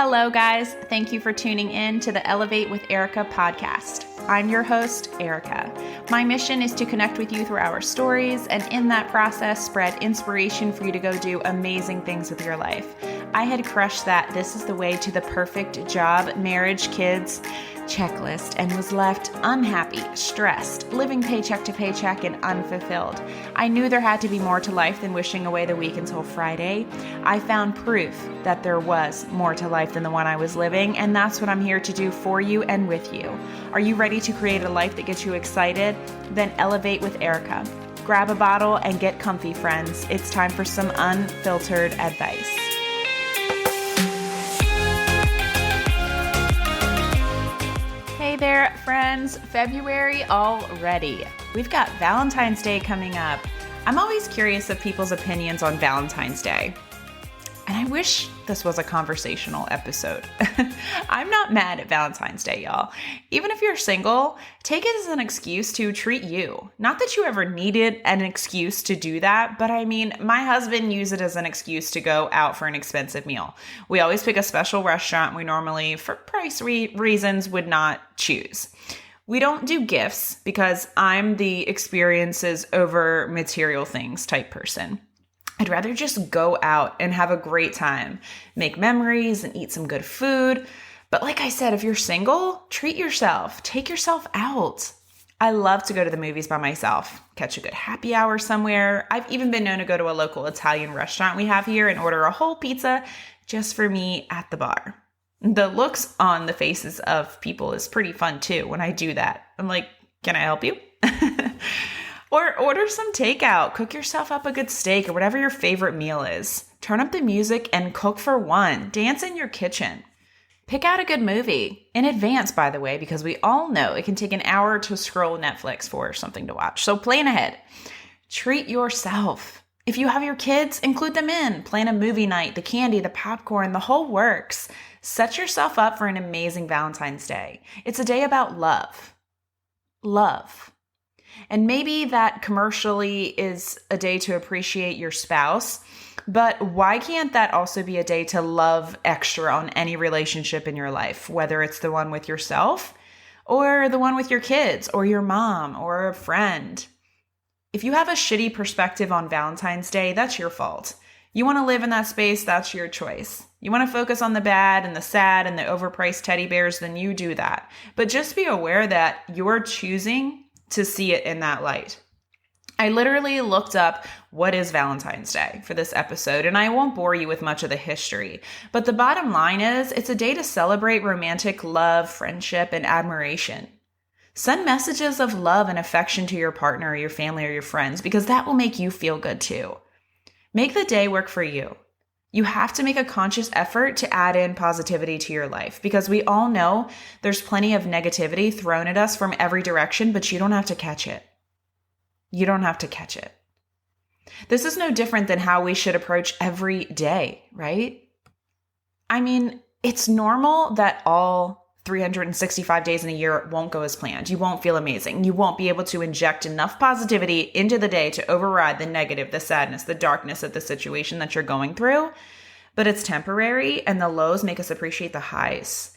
Hello, guys. Thank you for tuning in to the Elevate with Erica podcast. I'm your host, Erica. My mission is to connect with you through our stories and in that process, spread inspiration for you to go do amazing things with your life. I had crushed that this is the way to the perfect job, marriage, kids checklist and was left unhappy, stressed, living paycheck to paycheck and unfulfilled. I knew there had to be more to life than wishing away the week until Friday. I found proof that there was more to life than the one I was living, and that's what I'm here to do for you and with you. Are you ready to create a life that gets you excited? Then elevate with Erica. Grab a bottle and get comfy, friends. It's time for some unfiltered advice. Hey there, friends. February already. We've got Valentine's Day coming up. I'm always curious of people's opinions on Valentine's Day. And I wish this was a conversational episode. I'm not mad at Valentine's Day, y'all. Even if you're single, take it as an excuse to treat you. Not that you ever needed an excuse to do that, but I mean, my husband used it as an excuse to go out for an expensive meal. We always pick a special restaurant we normally, for price reasons, would not choose. We don't do gifts because I'm the experiences over material things type person. I'd rather just go out and have a great time, make memories and eat some good food. But like I said, if you're single, treat yourself, take yourself out. I love to go to the movies by myself, catch a good happy hour somewhere. I've even been known to go to a local Italian restaurant we have here and order a whole pizza just for me at the bar. The looks on the faces of people is pretty fun too when I do that. I'm like, can I help you? Or order some takeout, cook yourself up a good steak or whatever your favorite meal is. Turn up the music and cook for one. Dance in your kitchen. Pick out a good movie in advance, by the way, because we all know it can take an hour to scroll Netflix for something to watch. So plan ahead. Treat yourself. If you have your kids, include them in. Plan a movie night, the candy, the popcorn, the whole works. Set yourself up for an amazing Valentine's Day. It's a day about love. Love. And maybe that commercially is a day to appreciate your spouse, but why can't that also be a day to love extra on any relationship in your life, whether it's the one with yourself or the one with your kids or your mom or a friend? If you have a shitty perspective on Valentine's Day, that's your fault. You want to live in that space, that's your choice. You want to focus on the bad and the sad and the overpriced teddy bears, then you do that. But just be aware that you're choosing to see it in that light. I literally looked up what is Valentine's Day for this episode, and I won't bore you with much of the history. But the bottom line is, it's a day to celebrate romantic love, friendship, and admiration. Send messages of love and affection to your partner or your family or your friends, because that will make you feel good too. Make the day work for you. You have to make a conscious effort to add in positivity to your life because we all know there's plenty of negativity thrown at us from every direction, but you don't have to catch it. You don't have to catch it. This is no different than how we should approach every day, right? I mean, it's normal that all 365 days in a year won't go as planned. You won't feel amazing. You won't be able to inject enough positivity into the day to override the negative, the sadness, the darkness of the situation that you're going through. But it's temporary, and the lows make us appreciate the highs.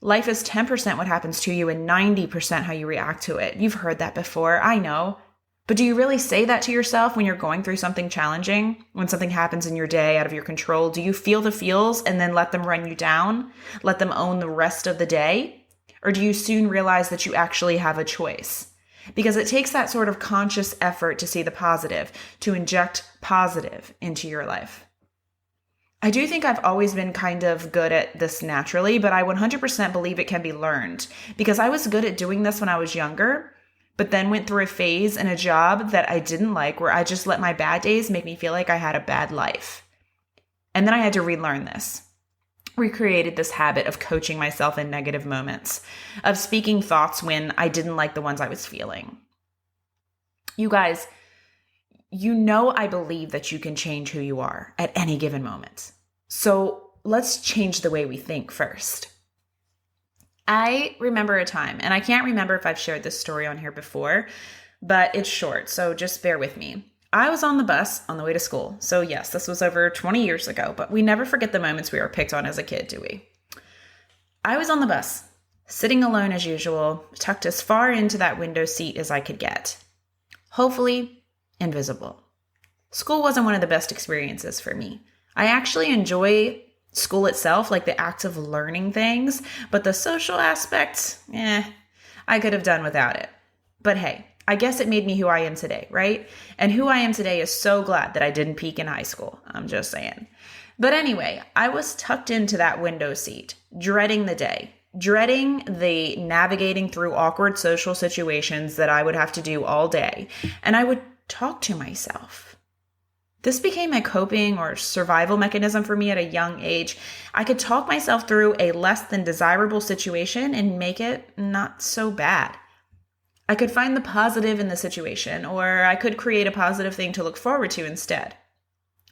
Life is 10% what happens to you and 90% how you react to it. You've heard that before, I know. But do you really say that to yourself when you're going through something challenging? When something happens in your day out of your control, do you feel the feels and then let them run you down? Let them own the rest of the day? Or do you soon realize that you actually have a choice? Because it takes that sort of conscious effort to see the positive, to inject positive into your life. I do think I've always been kind of good at this naturally, but I 100% believe it can be learned because I was good at doing this when I was younger, but then went through a phase in a job that I didn't like where I just let my bad days make me feel like I had a bad life. And then I had to relearn this. Recreated this habit of coaching myself in negative moments, of speaking thoughts when I didn't like the ones I was feeling. You guys, you know I believe that you can change who you are at any given moment. So let's change the way we think first. I remember a time, and I can't remember if I've shared this story on here before, but it's short, so just bear with me. I was on the bus on the way to school. So yes, this was over 20 years ago, but we never forget the moments we were picked on as a kid, do we? I was on the bus, sitting alone as usual, tucked as far into that window seat as I could get. Hopefully, invisible. School wasn't one of the best experiences for me. I actually enjoy school itself, like the act of learning things, but the social aspect, I could have done without it. But hey, I guess it made me who I am today, right? And who I am today is so glad that I didn't peak in high school. I'm just saying. But anyway, I was tucked into that window seat, dreading the day, dreading the navigating through awkward social situations that I would have to do all day. And I would talk to myself. This became a coping or survival mechanism for me at a young age. I could talk myself through a less than desirable situation and make it not so bad. I could find the positive in the situation, or I could create a positive thing to look forward to instead.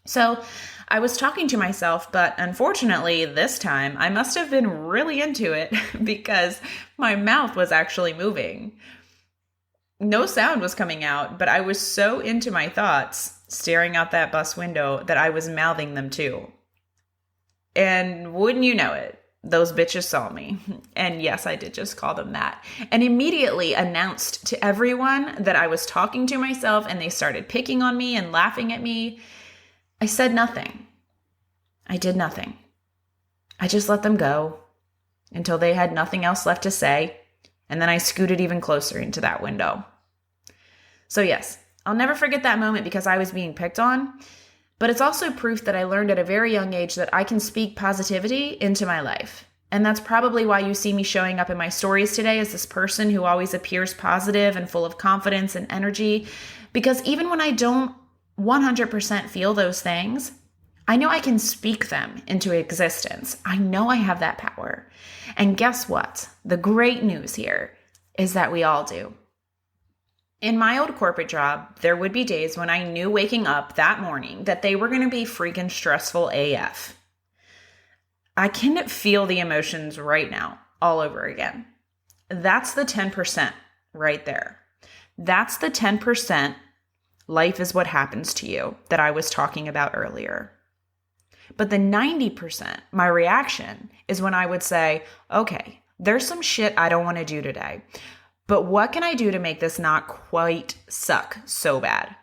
So I was talking to myself, but unfortunately this time I must have been really into it because my mouth was actually moving. No sound was coming out, but I was so into my thoughts, staring out that bus window, that I was mouthing them too. And wouldn't you know it, those bitches saw me. And yes, I did just call them that. And immediately announced to everyone that I was talking to myself, and they started picking on me and laughing at me. I said nothing. I did nothing. I just let them go until they had nothing else left to say. And then I scooted even closer into that window. So yes, I'll never forget that moment because I was being picked on, but it's also proof that I learned at a very young age that I can speak positivity into my life. And that's probably why you see me showing up in my stories today as this person who always appears positive and full of confidence and energy, because even when I don't 100% feel those things, I know I can speak them into existence. I know I have that power. And guess what? The great news here is that we all do. In my old corporate job, there would be days when I knew waking up that morning that they were going to be freaking stressful AF. I can feel the emotions right now, all over again. That's the 10% right there. That's the 10% life is what happens to you that I was talking about earlier. But the 90%, my reaction is when I would say, okay, there's some shit I don't want to do today, but what can I do to make this not quite suck so bad?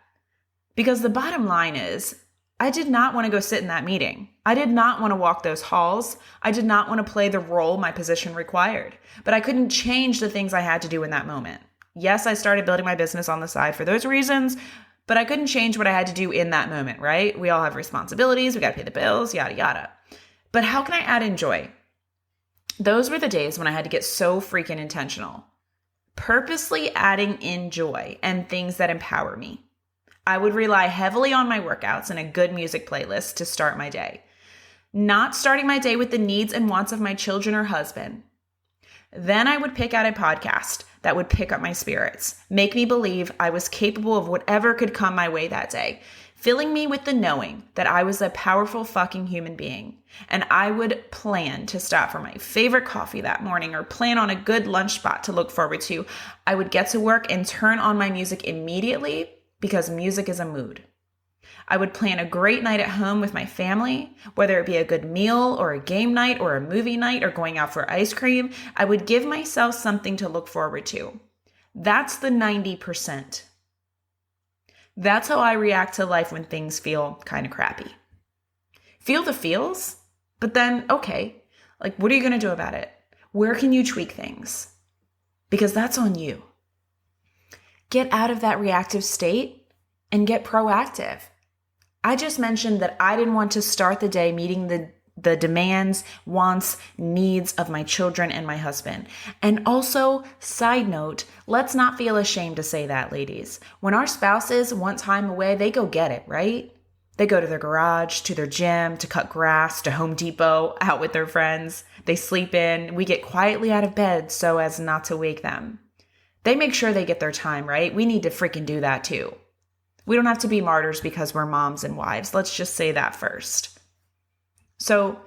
Because the bottom line is, I did not want to go sit in that meeting. I did not want to walk those halls. I did not want to play the role my position required, but I couldn't change the things I had to do in that moment. Yes, I started building my business on the side for those reasons, but I couldn't change what I had to do in that moment, right? We all have responsibilities. We got to pay the bills, yada, yada. But how can I add in joy? Those were the days when I had to get so freaking intentional. Purposely adding in joy and things that empower me. I would rely heavily on my workouts and a good music playlist to start my day. Not starting my day with the needs and wants of my children or husband. Then I would pick out a podcast that would pick up my spirits, make me believe I was capable of whatever could come my way that day, filling me with the knowing that I was a powerful fucking human being. And I would plan to stop for my favorite coffee that morning or plan on a good lunch spot to look forward to. I would get to work and turn on my music immediately because music is a mood. I would plan a great night at home with my family, whether it be a good meal or a game night or a movie night or going out for ice cream. I would give myself something to look forward to. That's the 90%. That's how I react to life when things feel kind of crappy. Feel the feels, but then, okay, like what are you going to do about it? Where can you tweak things? Because that's on you. Get out of that reactive state and get proactive. I just mentioned that I didn't want to start the day meeting the demands, wants, needs of my children and my husband. And also, side note, let's not feel ashamed to say that, ladies. When our spouses want time away, they go get it, right? They go to their garage, to their gym, to cut grass, to Home Depot, out with their friends. They sleep in. We get quietly out of bed so as not to wake them. They make sure they get their time, right? We need to freaking do that too. We don't have to be martyrs because we're moms and wives. Let's just say that first. So,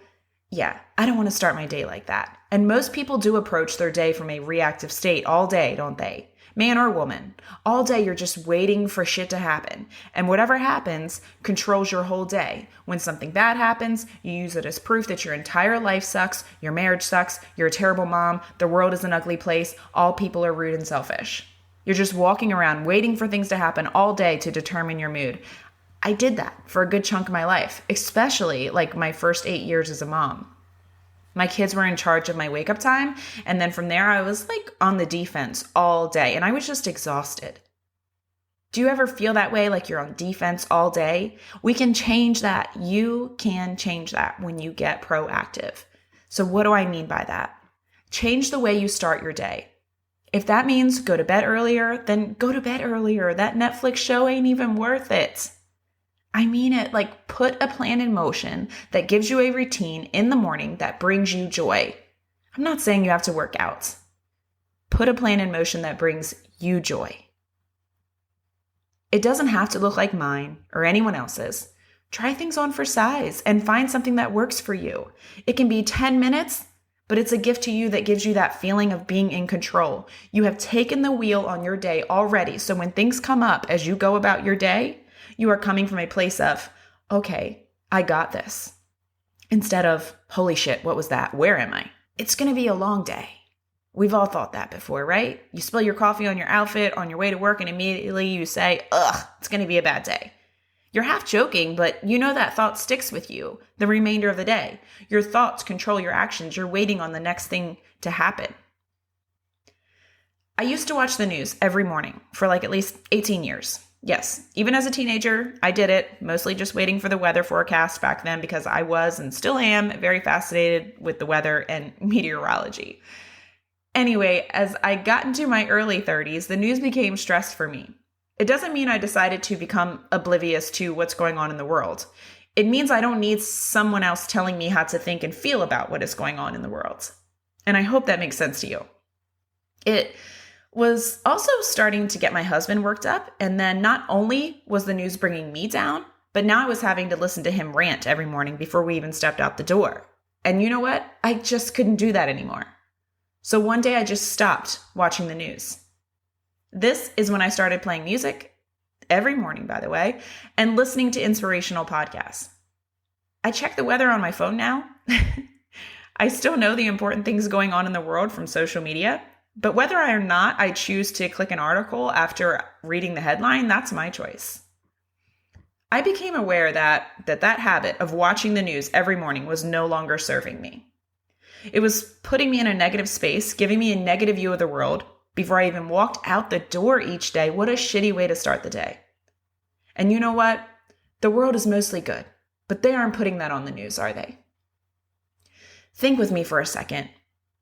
yeah, I don't want to start my day like that. And most people do approach their day from a reactive state all day, don't they? Man or woman, all day you're just waiting for shit to happen. And whatever happens controls your whole day. When something bad happens, you use it as proof that your entire life sucks, your marriage sucks, you're a terrible mom, the world is an ugly place, all people are rude and selfish. You're just walking around waiting for things to happen all day to determine your mood. I did that for a good chunk of my life, especially like my first 8 years as a mom. My kids were in charge of my wake up time. And then from there, I was like on the defense all day and I was just exhausted. Do you ever feel that way? Like you're on defense all day? We can change that. You can change that when you get proactive. So what do I mean by that? Change the way you start your day. If that means go to bed earlier, then go to bed earlier. That Netflix show ain't even worth it. I mean it, like put a plan in motion that gives you a routine in the morning that brings you joy. I'm not saying you have to work out. Put a plan in motion that brings you joy. It doesn't have to look like mine or anyone else's. Try things on for size and find something that works for you. It can be 10 minutes, but it's a gift to you that gives you that feeling of being in control. You have taken the wheel on your day already. So when things come up as you go about your day, you are coming from a place of, okay, I got this. Instead of, holy shit, what was that? Where am I? It's going to be a long day. We've all thought that before, right? You spill your coffee on your outfit on your way to work and immediately you say, ugh, it's going to be a bad day. You're half joking, but you know that thought sticks with you the remainder of the day. Your thoughts control your actions. You're waiting on the next thing to happen. I used to watch the news every morning for like at least 18 years. Yes, even as a teenager, I did it, mostly just waiting for the weather forecast back then because I was and still am very fascinated with the weather and meteorology. Anyway, as I got into my early 30s, the news became stressed for me. It doesn't mean I decided to become oblivious to what's going on in the world. It means I don't need someone else telling me how to think and feel about what is going on in the world. And I hope that makes sense to you. It was also starting to get my husband worked up. And then not only was the news bringing me down, but now I was having to listen to him rant every morning before we even stepped out the door. And you know what? I just couldn't do that anymore. So one day I just stopped watching the news. This is when I started playing music, every morning, by the way, and listening to inspirational podcasts. I check the weather on my phone now. I still know the important things going on in the world from social media, but whether or not I choose to click an article after reading the headline, that's my choice. I became aware that habit of watching the news every morning was no longer serving me. It was putting me in a negative space, giving me a negative view of the world before I even walked out the door each day. What a shitty way to start the day. And you know what? The world is mostly good, but they aren't putting that on the news, are they? Think with me for a second.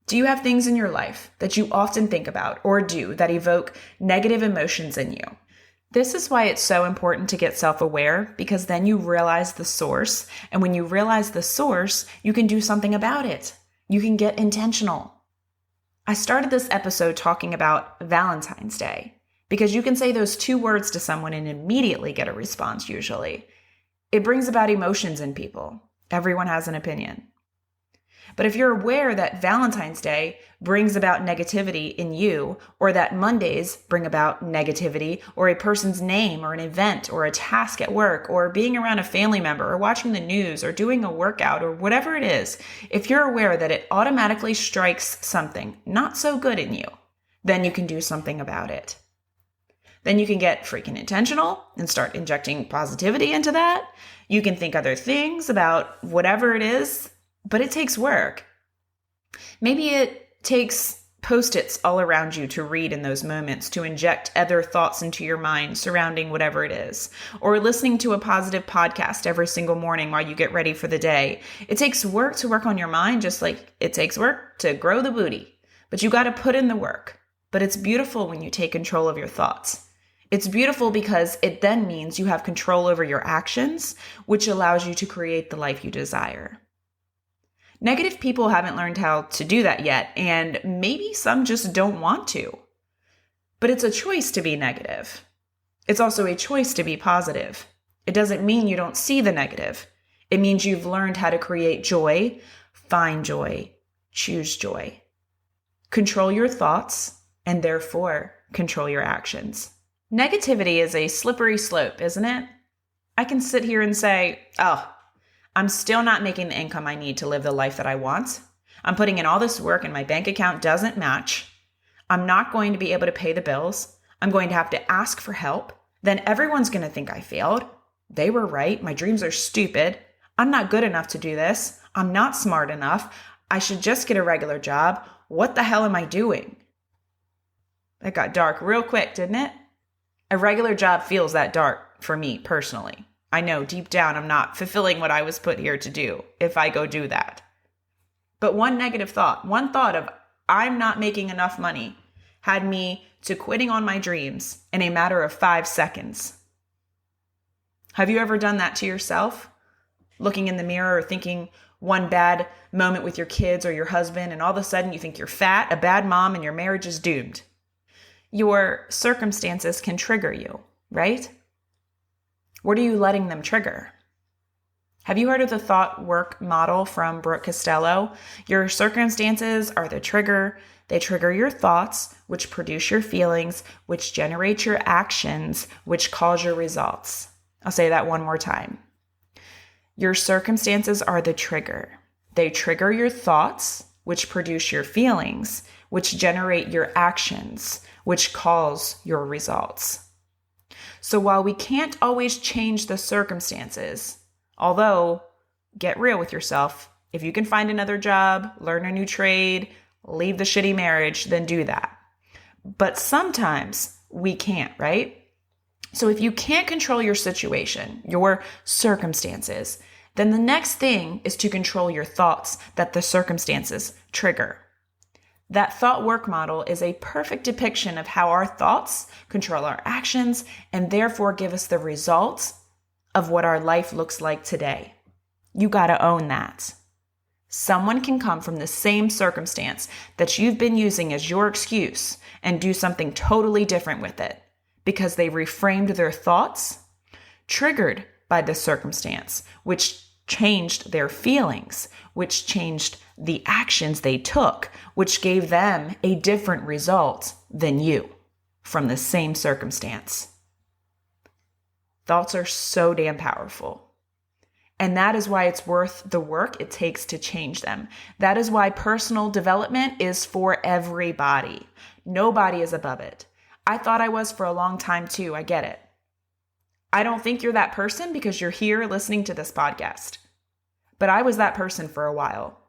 Do you have things in your life that you often think about or do that evoke negative emotions in you? This is why it's so important to get self-aware, because then you realize the source. And when you realize the source, you can do something about it. You can get intentional. I started this episode talking about Valentine's Day because you can say those 2 words to someone and immediately get a response usually. It brings about emotions in people. Everyone has an opinion. But if you're aware that Valentine's Day brings about negativity in you, or that Mondays bring about negativity, or a person's name, or an event, or a task at work, or being around a family member, or watching the news, or doing a workout, or whatever it is, if you're aware that it automatically strikes something not so good in you, then you can do something about it. Then you can get freaking intentional and start injecting positivity into that. You can think other things about whatever it is, but it takes work. Maybe it takes Post-its all around you to read in those moments, to inject other thoughts into your mind surrounding whatever it is, or listening to a positive podcast every single morning while you get ready for the day. It takes work to work on your mind, just like it takes work to grow the booty, but you got to put in the work. But it's beautiful when you take control of your thoughts. It's beautiful because it then means you have control over your actions, which allows you to create the life you desire. Negative people haven't learned how to do that yet, and maybe some just don't want to. But it's a choice to be negative. It's also a choice to be positive. It doesn't mean you don't see the negative. It means you've learned how to create joy, find joy, choose joy. Control your thoughts, and therefore control your actions. Negativity is a slippery slope, isn't it? I can sit here and say, oh, I'm still not making the income I need to live the life that I want. I'm putting in all this work and my bank account doesn't match. I'm not going to be able to pay the bills. I'm going to have to ask for help. Then everyone's going to think I failed. They were right. My dreams are stupid. I'm not good enough to do this. I'm not smart enough. I should just get a regular job. What the hell am I doing? That got dark real quick, didn't it? A regular job feels that dark for me personally. I know deep down I'm not fulfilling what I was put here to do if I go do that. But one negative thought, one thought of I'm not making enough money had me to quitting on my dreams in a matter of 5 seconds. Have you ever done that to yourself? Looking in the mirror or thinking one bad moment with your kids or your husband, and all of a sudden you think you're fat, a bad mom, and your marriage is doomed. Your circumstances can trigger you, right? What are you letting them trigger? Have you heard of the thought work model from Brooke Costello? Your circumstances are the trigger. They trigger your thoughts, which produce your feelings, which generate your actions, which cause your results. I'll say that one more time. Your circumstances are the trigger. They trigger your thoughts, which produce your feelings, which generate your actions, which cause your results. So while we can't always change the circumstances, although get real with yourself, if you can find another job, learn a new trade, leave the shitty marriage, then do that. But sometimes we can't, right? So if you can't control your situation, your circumstances, then the next thing is to control your thoughts that the circumstances trigger. That thought work model is a perfect depiction of how our thoughts control our actions and therefore give us the results of what our life looks like today. You got to own that. Someone can come from the same circumstance that you've been using as your excuse and do something totally different with it because they reframed their thoughts, triggered by the circumstance, which changed their feelings, which changed the actions they took, which gave them a different result than you from the same circumstance. Thoughts are so damn powerful. And that is why it's worth the work it takes to change them. That is why personal development is for everybody. Nobody is above it. I thought I was for a long time too. I get it. I don't think you're that person because you're here listening to this podcast. But I was that person for a while.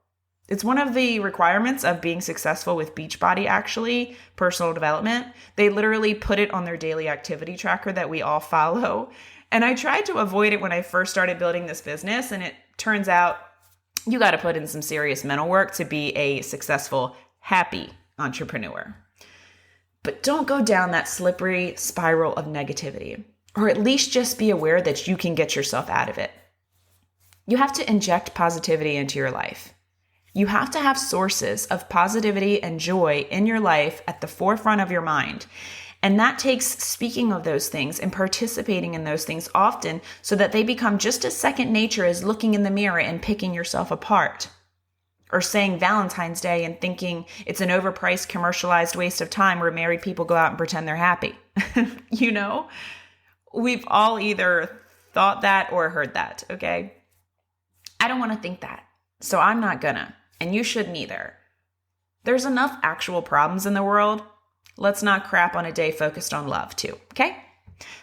It's one of the requirements of being successful with Beachbody, actually, personal development. They literally put it on their daily activity tracker that we all follow. And I tried to avoid it when I first started building this business. And it turns out you got to put in some serious mental work to be a successful, happy entrepreneur. But don't go down that slippery spiral of negativity, or at least just be aware that you can get yourself out of it. You have to inject positivity into your life. You have to have sources of positivity and joy in your life at the forefront of your mind. And that takes speaking of those things and participating in those things often so that they become just as second nature as looking in the mirror and picking yourself apart. Or saying Valentine's Day and thinking it's an overpriced, commercialized waste of time where married people go out and pretend they're happy. You know, we've all either thought that or heard that, okay? I don't want to think that, so I'm not gonna, and you shouldn't either. There's enough actual problems in the world. Let's not crap on a day focused on love too, okay?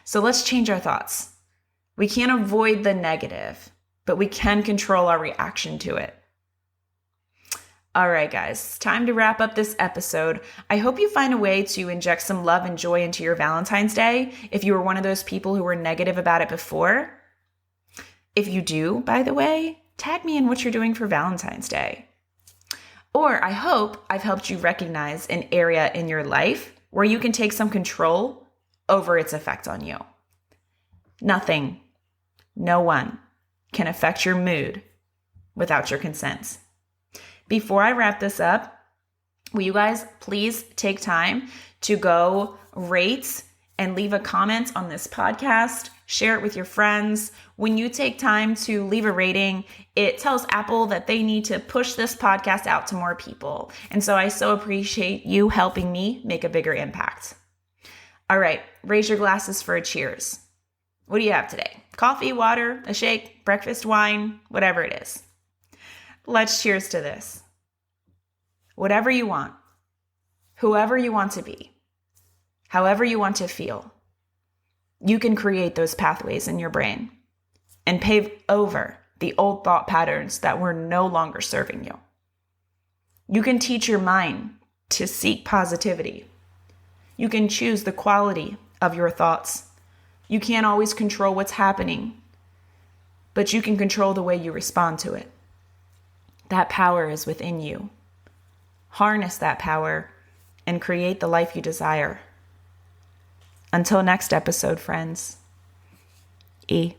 So let's change our thoughts. We can't avoid the negative, but we can control our reaction to it. All right, guys, it's time to wrap up this episode. I hope you find a way to inject some love and joy into your Valentine's Day if you were one of those people who were negative about it before. If you do, by the way, tag me in what you're doing for Valentine's Day. Or I hope I've helped you recognize an area in your life where you can take some control over its effect on you. Nothing, no one can affect your mood without your consent. Before I wrap this up, will you guys please take time to go rate and leave a comment on this podcast? Share it with your friends. When you take time to leave a rating, it tells Apple that they need to push this podcast out to more people. And so I so appreciate you helping me make a bigger impact. All right, raise your glasses for a cheers. What do you have today? Coffee, water, a shake, breakfast, wine, whatever it is. Let's cheers to this. Whatever you want, whoever you want to be, however you want to feel, you can create those pathways in your brain and pave over the old thought patterns that were no longer serving you. You can teach your mind to seek positivity. You can choose the quality of your thoughts. You can't always control what's happening, but you can control the way you respond to it. That power is within you. Harness that power and create the life you desire. Until next episode, friends. E.